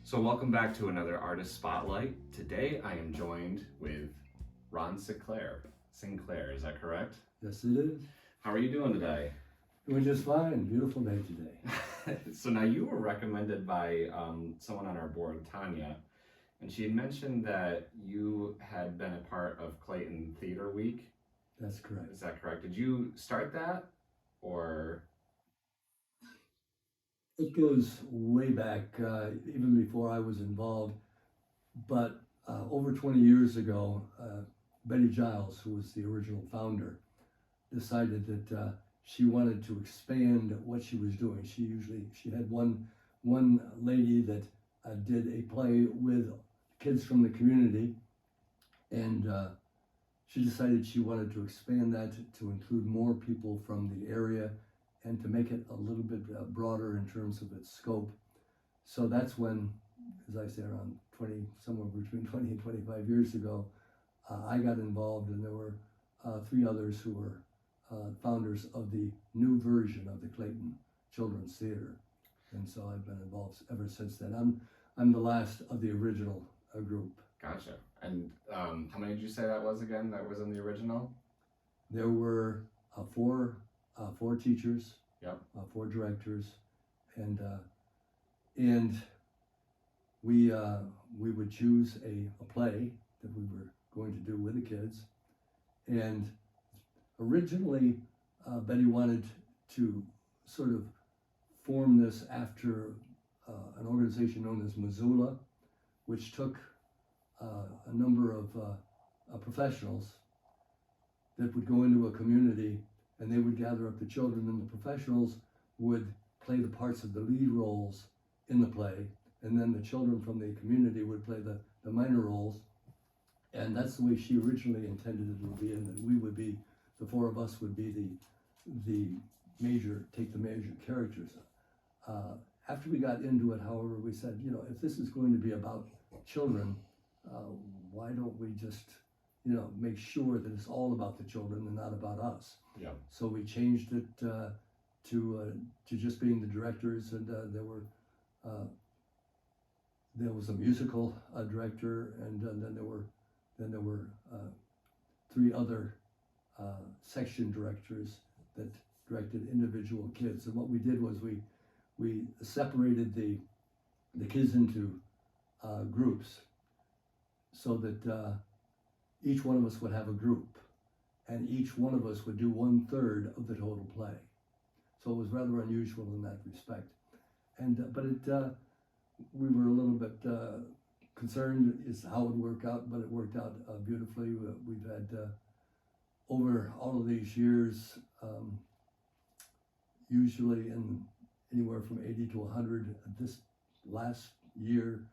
So welcome back to another Artist Spotlight. Today I am joined with Ron Sinclair. Sinclair, is that correct? Yes, it is. How are you doing today? Doing just fine. Beautiful day today. So now you were recommended by someone on our board, Tanya, and she had mentioned that you had been a part of Clayton Theater Week. That's correct. Is that correct? Did you start that or? It goes way back, even before I was involved. But over 20 years ago, Betty Giles, who was the original founder, decided that she wanted to expand what she was doing. She had one lady that did a play with kids from the community, and she decided she wanted to expand that to include more people from the area and to make it a little bit broader in terms of its scope. So that's when, as I say, around 20, somewhere between 20 and 25 years ago, I got involved, and there were three others who were founders of the new version of the Clayton Children's Theater. And so I've been involved ever since then. I'm the last of the original group. Gotcha. And how many did you say that was again, that was in the original? There were four teachers, Yep. 4 directors, and we would choose a play that we were going to do with the kids. And originally, Betty wanted to sort of form this after an organization known as Missoula, which took a number of professionals that would go into a community, and they would gather up the children, and the professionals would play the parts of the lead roles in the play, and then the children from the community would play the minor roles. And that's the way she originally intended it to be, and that we would be, the 4 of us would be the major characters. After we got into it, however, we said, if this is going to be about children, why don't we just, make sure that it's all about the children and not about us? Yeah. So we changed it to just being the directors, and there was a musical director, and then there were 3 other section directors that directed individual kids. And what we did was we separated the kids into groups, so that each one of us would have a group, and each one of us would do 1/3 of the total play. So it was rather unusual in that respect. But we were a little bit concerned as how it would work out, but it worked out beautifully. We've had over all of these years, usually in anywhere from 80 to 100. This last year,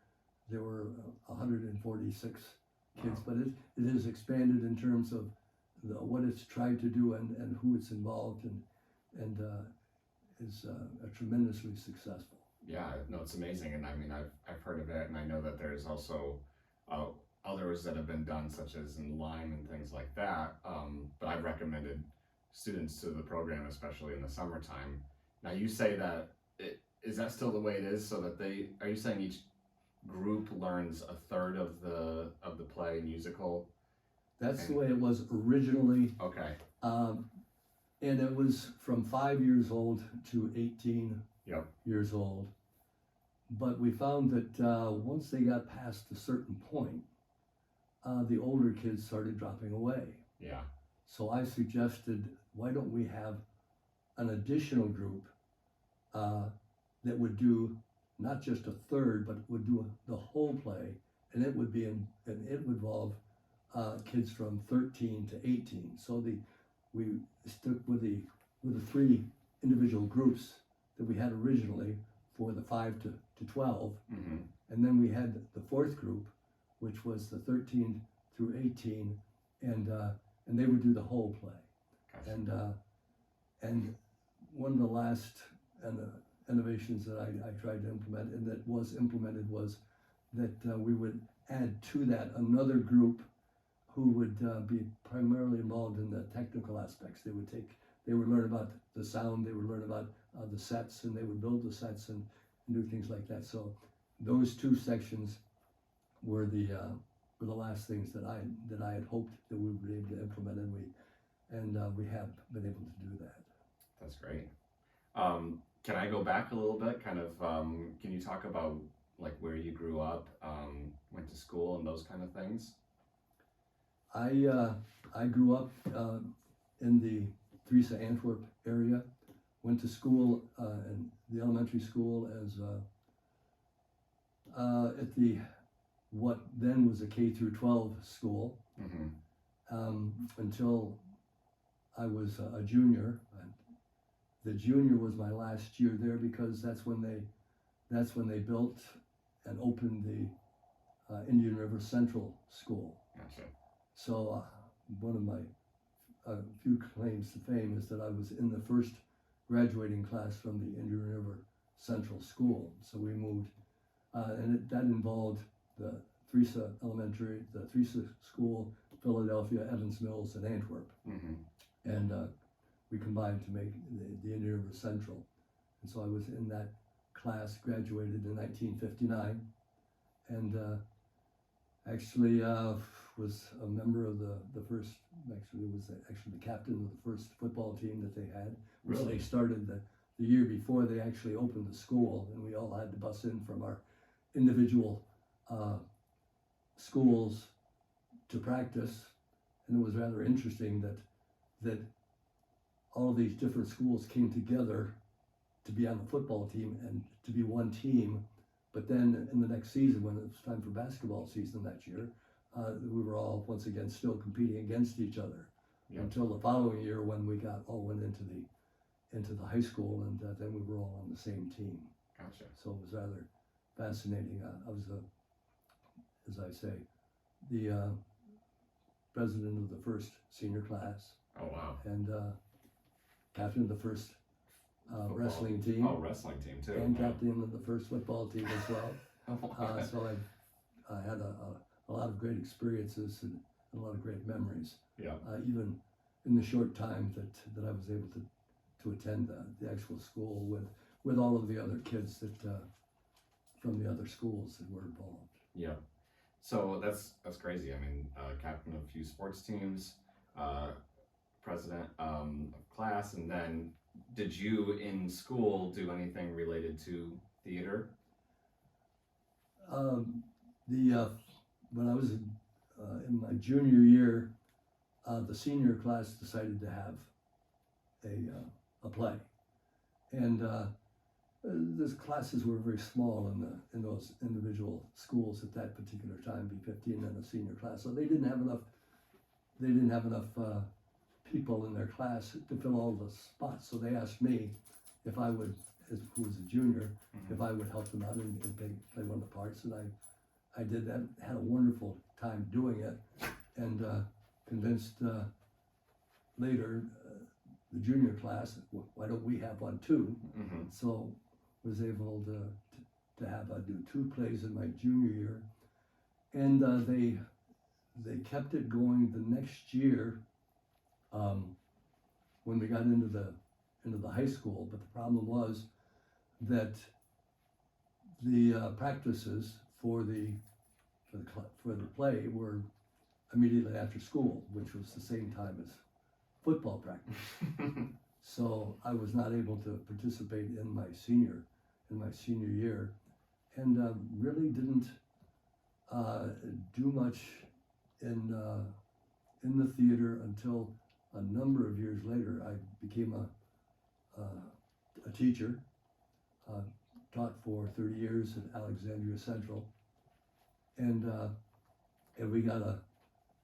there were 146 kids, but it has expanded in terms of what it's tried to do and who it's involved in, and is tremendously successful. Yeah, no, it's amazing, and I mean, I've heard of it, and I know that there's also others that have been done, such as in Lyme and things like that. But I've recommended students to the program, especially in the summertime. Now, you say that is that still the way it is? So that are you saying each group learns 1/3 of the play musical? That's the way it was originally. Okay. And it was from 5 years old to 18 Yep. years old. But we found that once they got past a certain point, the older kids started dropping away. Yeah. So I suggested, why don't we have an additional group that would do not just 1/3, but would do the whole play, and it would involve kids from 13 to 18. So we stuck with the 3 individual groups that we had originally for the 5 to 12, Mm-hmm. and then we had the 4th group, which was the 13 through 18, and they would do the whole play. Gotcha. And one of the last innovations that I tried to implement, and that was implemented, was that we would add to that another group who would be primarily involved in the technical aspects. They would learn about the sound, they would learn about the sets, and they would build the sets and do things like that. So those two sections were the last things that I had hoped that we would be able to implement, and we have been able to do that. That's great. Can I go back a little bit? Kind of, can you talk about like where you grew up, went to school, and those kind of things? I grew up in the Teresa Antwerp area. Went to school in the elementary school as at the what then was a K through 12 school until I was a junior. The junior was my last year there because that's when they built and opened the Indian River Central School. Gotcha. So one of my few claims to fame is that I was in the first graduating class from the Indian River Central School. So we moved, and that involved the Teresa Elementary, the Teresa School, Philadelphia, Evans Mills, and Antwerp. And we combined to make the Indian River Central. And so I was in that class, graduated in 1959, and actually was a member of the first, actually was actually the captain of the first football team that they had. Which Really? they started the year before they actually opened the school, and we all had to bus in from our individual schools to practice. And it was rather interesting that all of these different schools came together to be on the football team and to be one team. But then in the next season, when it was time for basketball season that year, we were all once again still competing against each other. Yep. Until the following year when we all went into the high school, and then we were all on the same team. Gotcha. So it was rather fascinating. I was, as I say, the president of the first senior class. Oh, wow. And captain of the first wrestling team. Oh, wrestling team too. And Wow. captain of the first football team as well. So I had a lot of great experiences and a lot of great memories. Yeah. Even in the short time that I was able to attend the actual school with all of the other kids that from the other schools that were involved. Yeah. So that's crazy. I mean, captain of a few sports teams, president of class, and then did you in school do anything related to theater? When I was in my junior year, the senior class decided to have a play, and the classes were very small in those individual schools at that particular time, B15 and a senior class, so they didn't have enough people in their class to fill all the spots. So they asked me if I would, who was a junior, if I would help them out and play one of the parts, and I did that. Had a wonderful time doing it, and convinced later the junior class, why don't we have one too? So was able to have do 2 plays in my junior year, and they kept it going the next year when we got into the high school. But the problem was that the practices for the play were immediately after school, which was the same time as football practice. So I was not able to participate in my senior year, and really didn't do much in the theater until a number of years later. I became a teacher, taught for 30 years at Alexandria Central, and we got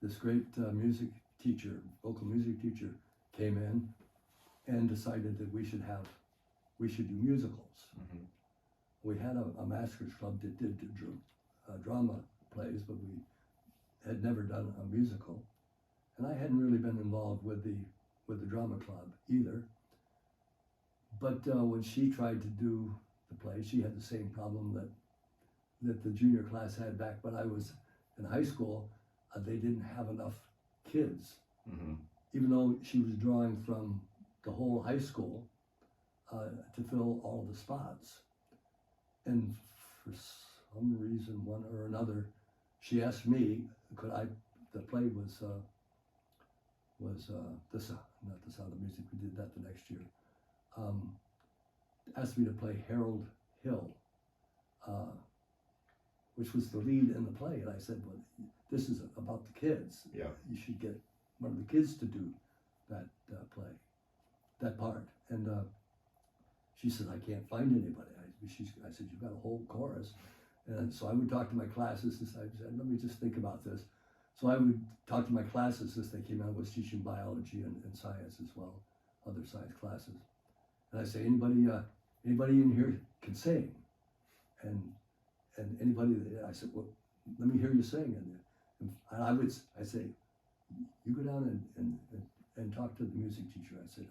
this great music teacher, vocal music teacher, came in and decided that we should do musicals. We had a maskers club that did drama plays, but we had never done a musical, and I hadn't really been involved with the drama club either. But when she tried to do the play, she had the same problem that the junior class had back when I was in high school. They didn't have enough kids, even though she was drawing from the whole high school to fill all the spots. And for some reason, one or another, she asked me, could I, the play was not The Sound of Music, we did that the next year, asked me to play Harold Hill, which was the lead in the play, and I said, well, this is about the kids. Yeah. You should get one of the kids to do that play, that part. And she said, I can't find anybody. I said, you've got a whole chorus. And so I would talk to my classes, and I said, let me just think about this. So I would talk to my classes as they came out. I was teaching biology and science as well, other science classes. And I say, anybody in here can sing? And anybody, I said, well, let me hear you sing. And I say, you go down and talk to the music teacher. I said,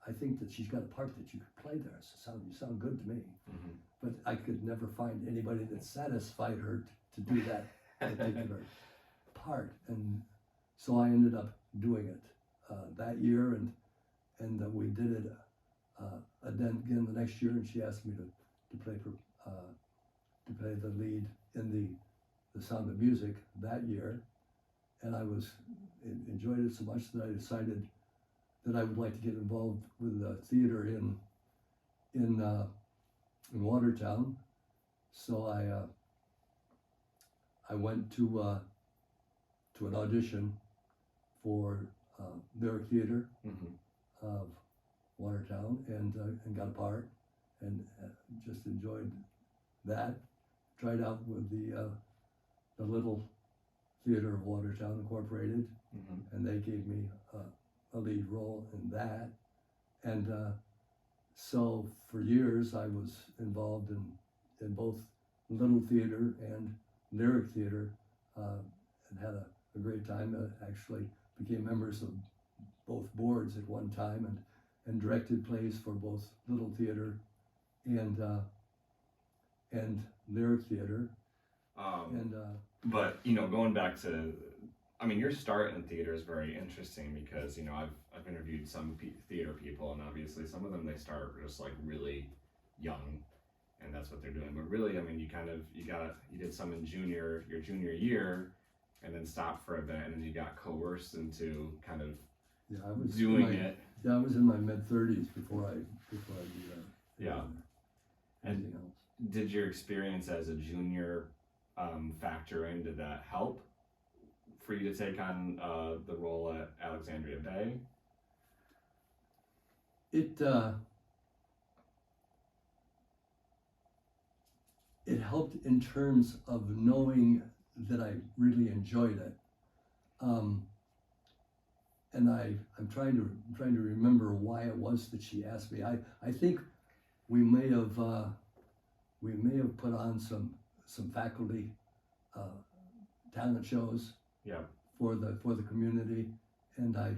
I think that she's got a part that you could play there. You sound good to me. Mm-hmm. But I could never find anybody that satisfied her to do that particular part. And so I ended up doing it that year, and we did it then again the next year, and she asked me to play the lead in the Sound of Music that year, and I enjoyed it so much that I decided that I would like to get involved with theater in Watertown. So I went to an audition for Lyric Theater of Watertown, and got a part, and just enjoyed that. Tried out with the Little Theater of Watertown Incorporated, and they gave me a lead role in that. And so for years I was involved in both Little Theater and Lyric Theater, and had a great time. Actually became members of both boards at one time, and directed plays for both Little Theater and Lyric Theater. But going back to, I mean, your start in theater is very interesting because I've interviewed some theater people, and obviously some of them, they start just like really young, and that's what they're doing. But really, I mean, you did some in your junior year, and then stopped for a bit, and then you got coerced into kind of doing it. Yeah, I was in my mid-30s before I did that. Yeah. Anything else? Did your experience as a junior factor in? Did that help for you to take on the role at Alexandria Bay? It helped in terms of knowing that I really enjoyed it, and I'm trying to remember why it was that she asked me. I think we may have put on some faculty talent shows, yeah, for the community, and I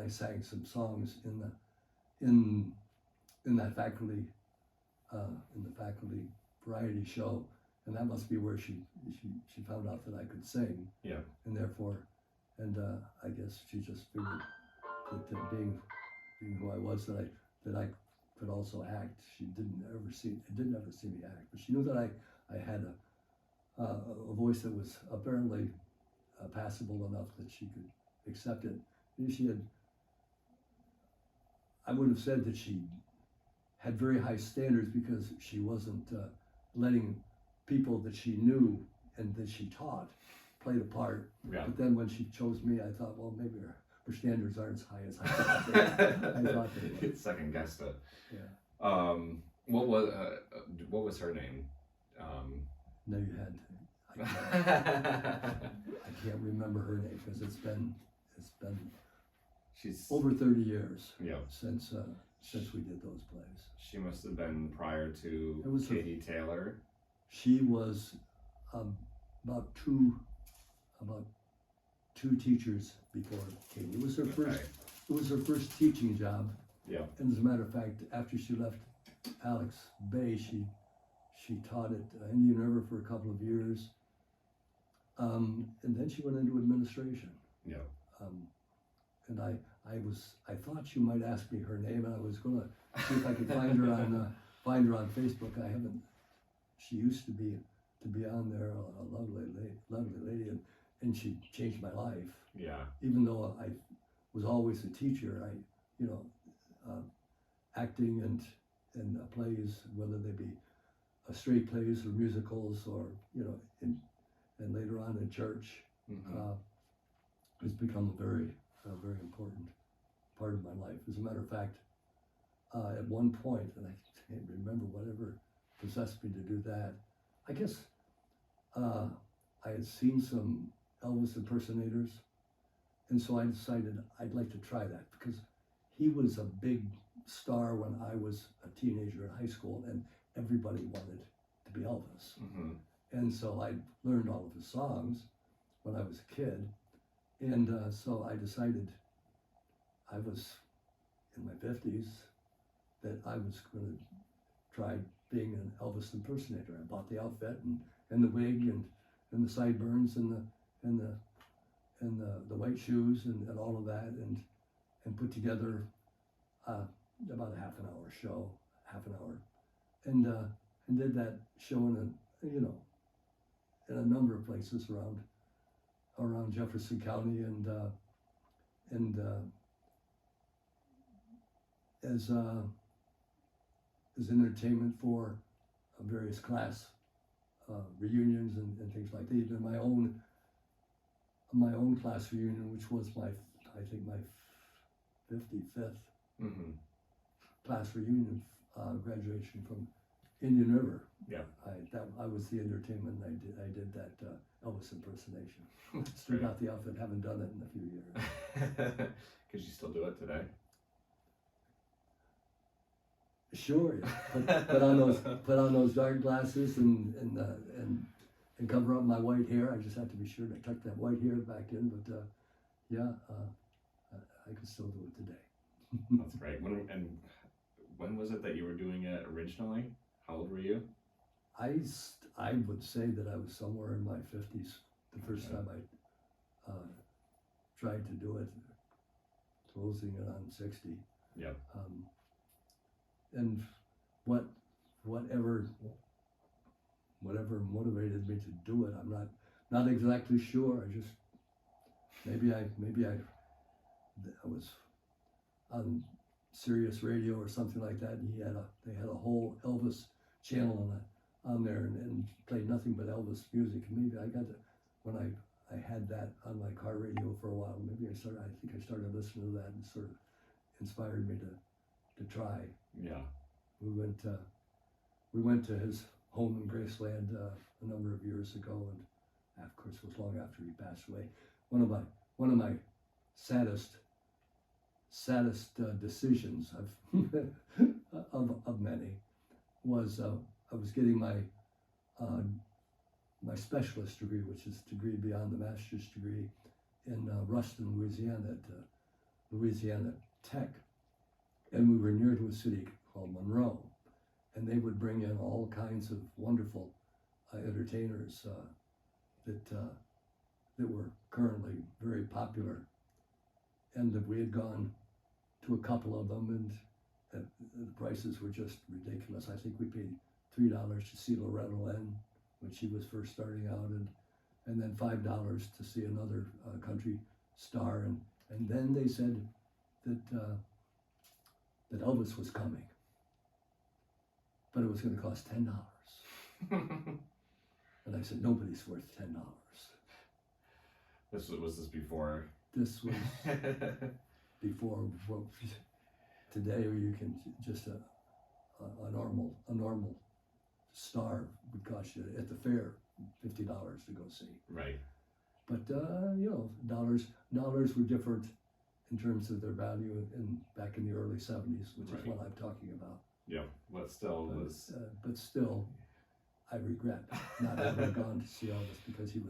sang some songs in that faculty variety show, and that must be where she found out that I could sing. Yeah. And therefore, I guess she just figured that being who I was, that I could also act. She didn't ever see me act, but she knew that I had a voice that was apparently passable enough that she could accept it. I would have said that she had very high standards because she wasn't letting people that she knew and that she taught play the part. Yeah. But then when she chose me, I thought, well, maybe her standards aren't as high as I thought they were. Second guessed it. Yeah. What was her name? No, you had. I can't remember her name because it's been She's over 30 years. Yeah. Since we did those plays. She must have been prior to Katie Taylor. She was about two teachers before Katie. It was her first. It was her first teaching job. Yeah. And as a matter of fact, after she left Alex Bay, she taught at Indian River for a couple of years, and then she went into administration. Yeah. And I thought you might ask me her name, and I was going to see if I could find her on Facebook. I haven't. She used to be to be on there, a lovely lady, and she changed my life. Yeah. Even though I was always a teacher, acting and plays, whether they be straight plays or musicals, or and later on in church, has become a very important part of my life. As a matter of fact, at one point, and I can't remember whatever possessed me to do that. I guess I had seen some Elvis impersonators, and so I decided I'd like to try that, because he was a big star when I was a teenager in high school, and everybody wanted to be Elvis. And so I learned all of his songs when I was a kid, and so I decided, I was in my 50s, that I was going to try being an Elvis impersonator. I bought the outfit and the wig and the sideburns and the white shoes and all of that, and put together about a half an hour, and did that show in a number of places around Jefferson County, and as entertainment for various class reunions and things like that. Even my own class reunion, which was my 55th class reunion, graduation from Indian River. Yeah. I was the entertainment. I did that Elvis impersonation. Still got the outfit. Haven't done it in a few years. Could you still do it today? Sure. Yeah. Put on those dark glasses and cover up my white hair. I just have to be sure to tuck that white hair back in. But I could still do it today. That's great. When was it that you were doing it originally? How old were you? I would say that I was somewhere in my 50s the first time I tried to do it, closing it on 60. Yeah. And whatever motivated me to do it, I'm not exactly sure. I just maybe I was on Sirius Radio or something like that, and they had a whole Elvis channel on there, and played nothing but Elvis music. And maybe I got to, when I had that on my car radio for a while, maybe I think I started listening to that, and sort of inspired me to try. Yeah. We went to his home in Graceland a number of years ago, and of course it was long after he passed away. One of my saddest decisions of many was I was getting my specialist degree, which is a degree beyond the master's degree, in Ruston, Louisiana, at Louisiana Tech, and we were near to a city called Monroe, and they would bring in all kinds of wonderful entertainers that were currently very popular, and that we had gone to a couple of them, and the prices were just ridiculous. I think we paid $3 to see Loretta Lynn when she was first starting out, and then $5 to see another country star, and then they said that Elvis was coming, but it was going to cost $10. And I said, nobody's worth $10. Was this before? This was before what today you can just a normal star would cost you at the fair $50 to go see. Right. But dollars were different in terms of their value back in the early 70s, which is what I'm talking about. Yeah, but still was. But still, I regret not having gone to see Elvis, because he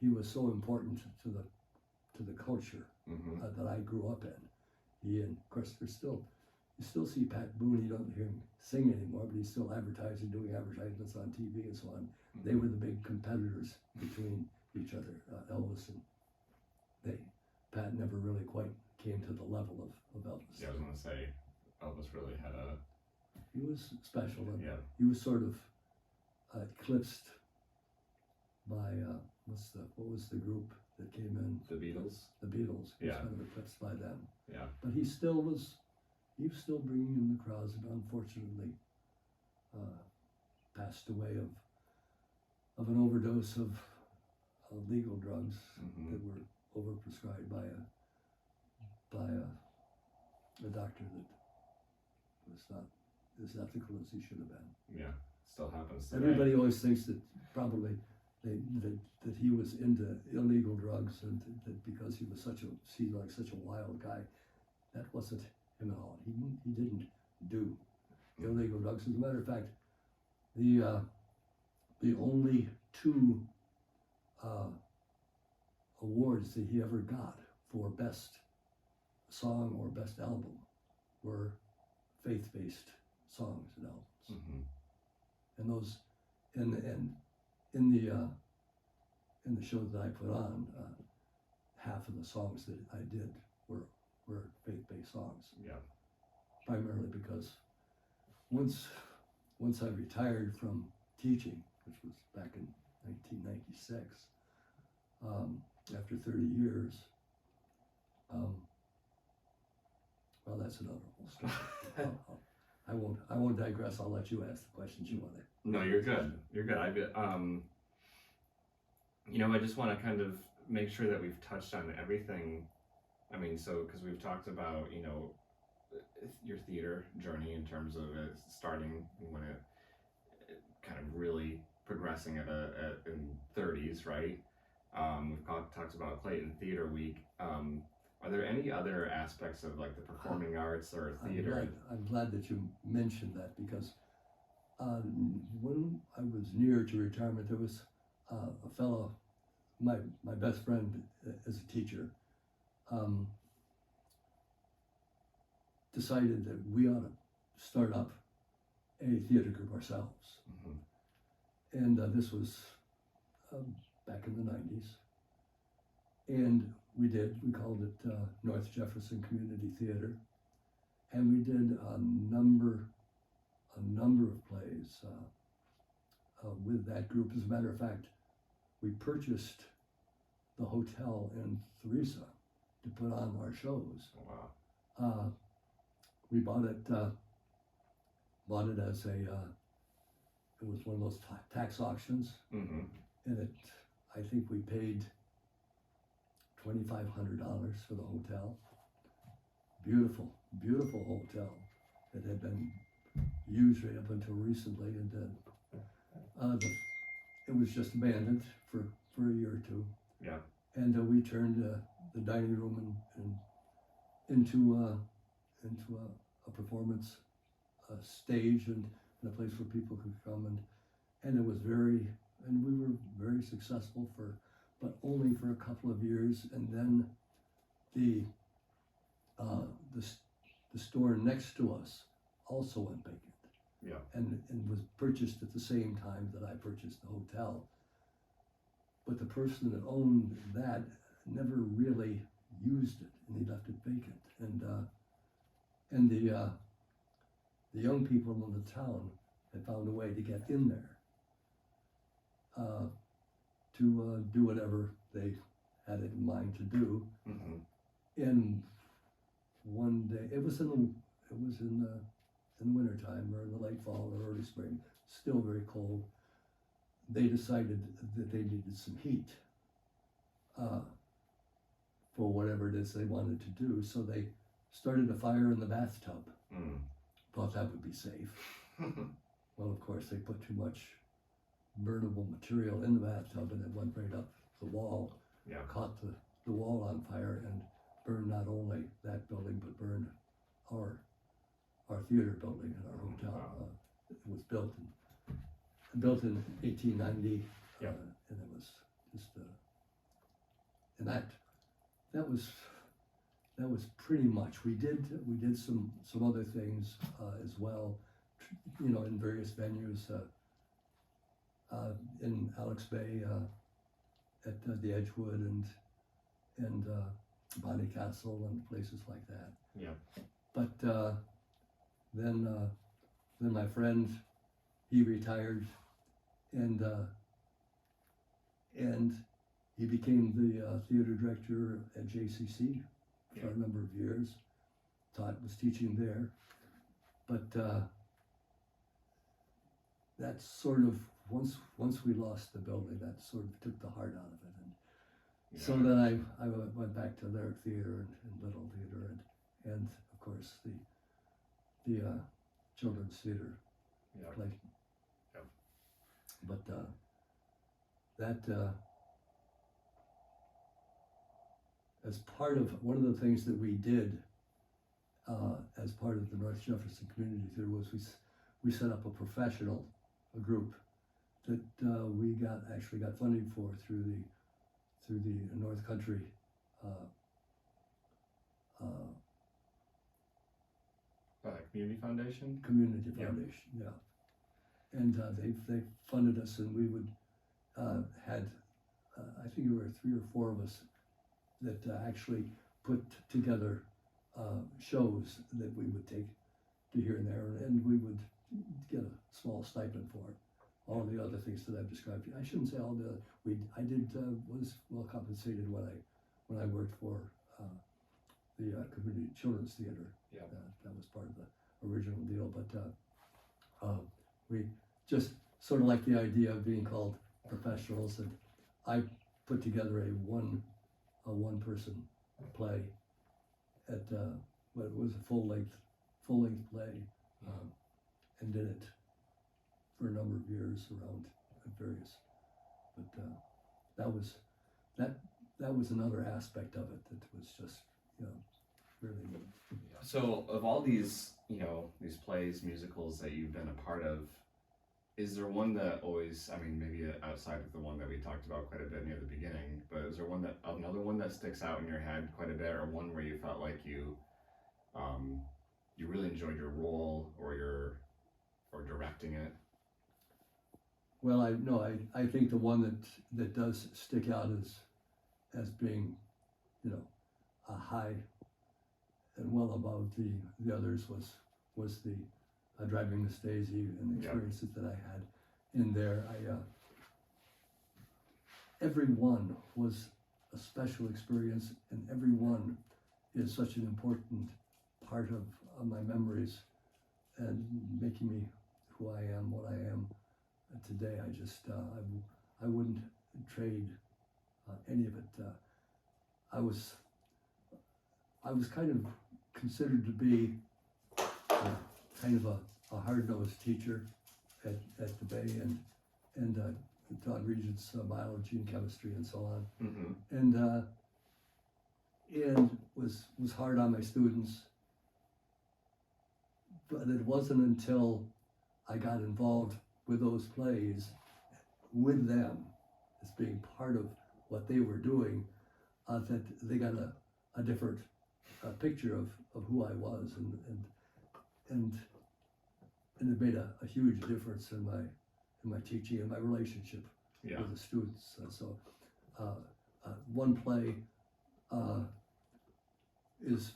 was so important to the culture that I grew up in. And of course, you still see Pat Boone. You don't hear him sing anymore, but he's still advertising, doing advertisements on TV and so on. They were the big competitors between each other, Elvis and Pat never really quite came to the level of Elvis. Yeah, I was going to say, Elvis really had he was special, and yeah. he was sort of eclipsed by what was the group that came in? The Beatles. The Beatles. He was Yeah. kind of eclipsed by them. Yeah. But he was still bringing in the crowds, and unfortunately passed away of an overdose of legal drugs Mm-hmm. that were overprescribed by a doctor that was not as ethical as he should have been. Yeah. Still happens today. Everybody always thinks that probably that he was into illegal drugs, and that because he was such a wild guy. That wasn't him at all. He didn't do illegal drugs. As a matter of fact, the only two awards that he ever got for best song or best album were faith-based songs and albums. Mm-hmm. And those, and in the show that I put on, half of the songs that I did were faith-based songs. Yeah. Primarily because once I retired from teaching, which was back in 1996, after 30 years, well, that's another whole story. I won't digress. I'll let you ask the questions you want to. No, you're good. You're good. I just want to kind of make sure that we've touched on everything. I mean, so because we've talked about, your theater journey in terms of it starting when it kind of really progressing in 30s, right? We've talked about Clayton Theater Week. Are there any other aspects of like the performing arts or theater? I'm glad that you mentioned that, because when I was near to retirement, there was a fellow, my best friend as a teacher, decided that we ought to start up a theater group ourselves. Mm-hmm. And this was back in the 90s. And we called it North Jefferson Community Theater. And we did a number of plays with that group. As a matter of fact, we purchased the hotel in Theresa to put on our shows. Wow. We bought it as it was one of those tax auctions. Mm-hmm. And I think we paid $2,500 for the hotel. Beautiful hotel that had been used right up until recently, and then it was just abandoned for a year or two. Yeah. And we turned the dining room into a performance stage and a place where people could come, and we were very successful but only for a couple of years. And then the store next to us also went vacant. Yeah. And was purchased at the same time that I purchased the hotel. But the person that owned that never really used it, and he left it vacant. And the young people in the town had found a way to get in there to do whatever they had it in mind to do. Mm-hmm. And one day, it was in the wintertime, or in the late fall or early spring, still very cold. They decided that they needed some heat for whatever it is they wanted to do. So they started a fire in the bathtub. Mm. Thought that would be safe. Well, of course, they put too much burnable material in the bathtub, and it went right up the wall. Yeah. Caught the wall on fire and burned not only that building, but burned our theater building and our hotel. Wow. It was built in 1890. Yeah. And it was just and that was pretty much. We did some other things as well, in various venues in Alex Bay, at the Edgewood and Bonnie Castle and places like that. Yeah. But then my friend, he retired, and and he became the theater director at JCC for Yeah. a number of years. Was teaching there, but that sort of once we lost the building, that sort of took the heart out of it, and Yeah. so then I went back to Lyric Theater and Little Theater, and of course the Children's Theater Yeah. play. Yep. But that as part of one of the things that we did as part of the North Jefferson Community Theater was we set up a group that we actually got funding for through the North Country Community Foundation. Community Yeah. Foundation, yeah. And they funded us, and we would had I think there were 3 or 4 of us that actually put together shows that we would take to here and there, and we would get a small stipend for it. All the other things that I've described. I shouldn't say all the. I was well compensated when I worked for the Community Children's Theater. Yeah. That was part of the original deal, but we just sort of like the idea of being called professionals, and I put together a one person play at what it was a full length play, and did it for a number of years around various. But that was another aspect of it that was just really neat. So of all these, these plays, musicals that you've been a part of, is there one that always, maybe outside of the one that we talked about quite a bit near the beginning, but is there another one that sticks out in your head quite a bit, or one where you felt like you really enjoyed your role or directing it? Well, I think the one that does stick out as being, a high and well above the others was the Driving Miss Daisy and the experiences that I had in there. Every one was a special experience, and every one is such an important part of my memories and making me who I am, what I am today. I just I wouldn't trade any of it. I was kind of considered to be kind of a hard-nosed teacher at the Bay, and taught Regents biology and chemistry and so on, Mm-hmm. and was hard on my students. But it wasn't until I got involved with those plays, with them as being part of what they were doing, that they got a different picture of who I was, and it made a huge difference in my teaching and my relationship with the students. One play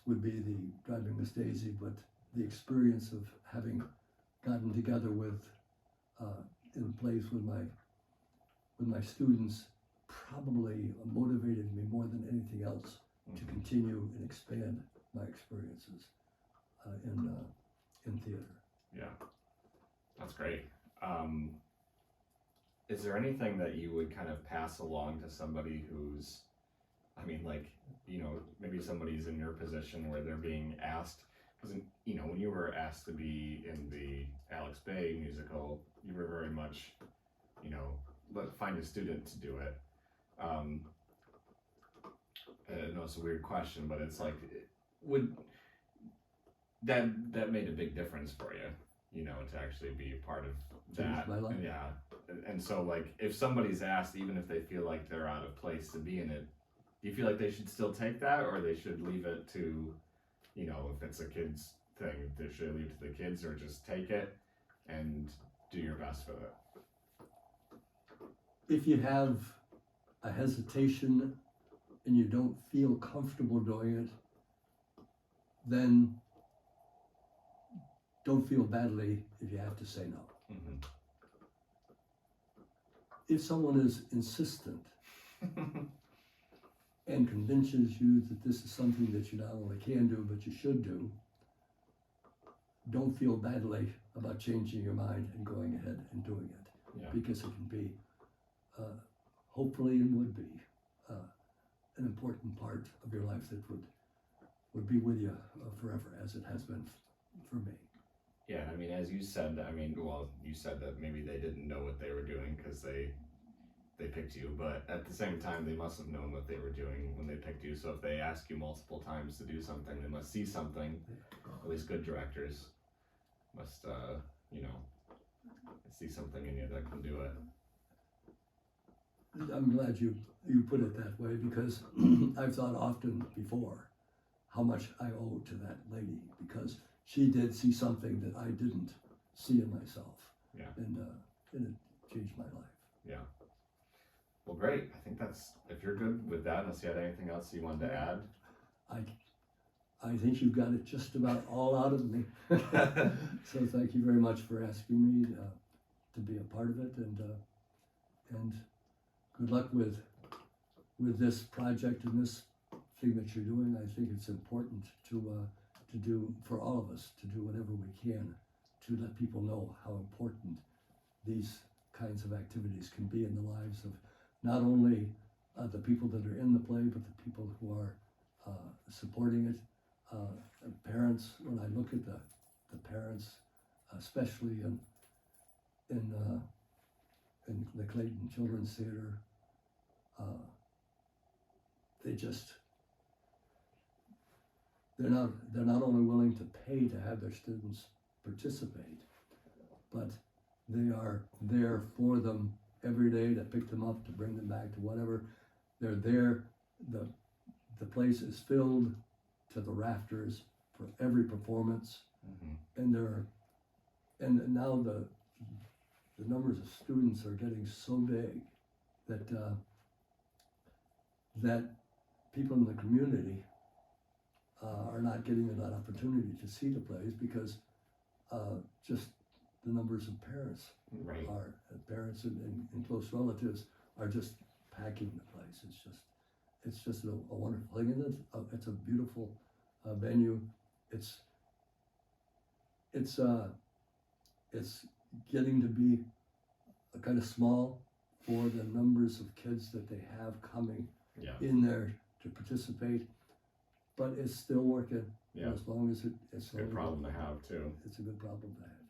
would be the Driving Miss Daisy, but the experience of having gotten together in plays with my students probably motivated me more than anything else to continue and expand my experiences in theater. Yeah, that's great. Is there anything that you would kind of pass along to somebody who's, maybe somebody's in your position where they're being asked, because, when you were asked to be in the Alex Bay musical, you were very much, find a student to do it. I know it's a weird question, but it's like, would that made a big difference for you, to actually be a part of that. My life. Yeah. And so, like, if somebody's asked, even if they feel like they're out of place to be in it, do you feel like they should still take that, or they should leave it to, if it's a kid's thing, they should leave it to the kids, or just take it and do your best with it? If you have a hesitation and you don't feel comfortable doing it, then don't feel badly if you have to say no. Mm-hmm. if someone is insistent and convinces you that this is something that you not only can do, but you should do, don't feel badly about changing your mind and going ahead and doing it. Yeah. Because it can be, hopefully and would be, an important part of your life that would be with you forever, as it has been for me. Yeah, I mean, as you said, I mean, well, you said that maybe they didn't know what they were doing because they picked you, but at the same time, they must have known what they were doing when they picked you. So if they ask you multiple times to do something, they must see something. At least good directors must, see something in you that can do it. I'm glad you put it that way, because I've thought often before how much I owe to that lady, because she did see something that I didn't see in myself. Yeah. And it changed my life. Yeah. Well, great. I think if you're good with that, unless you had anything else you wanted to add. I think you've got it just about all out of me. So thank you very much for asking me to be a part of it, and good luck with this project and this thing that you're doing. I think it's important to do, for all of us, to do whatever we can to let people know how important these kinds of activities can be in the lives of not only the people that are in the play, but the people who are supporting it. Parents, when I look at the parents, especially in the Clayton Children's Theater, they're not only willing to pay to have their students participate, but they are there for them every day to pick them up, to bring them back to whatever. They're there. The place is filled to the rafters for every performance. Mm-hmm. And now the numbers of students are getting so big that that people in the community are not getting that opportunity to see the plays, because just the numbers of parents Right. parents and close relatives are just packing the place. It's just a wonderful thing, and it's a beautiful venue. It's getting to be kind of small for the numbers of kids that they have coming Yeah. in there to participate, but it's still working. Yeah. As long as it's It's a good problem to have too. It's a good problem to have.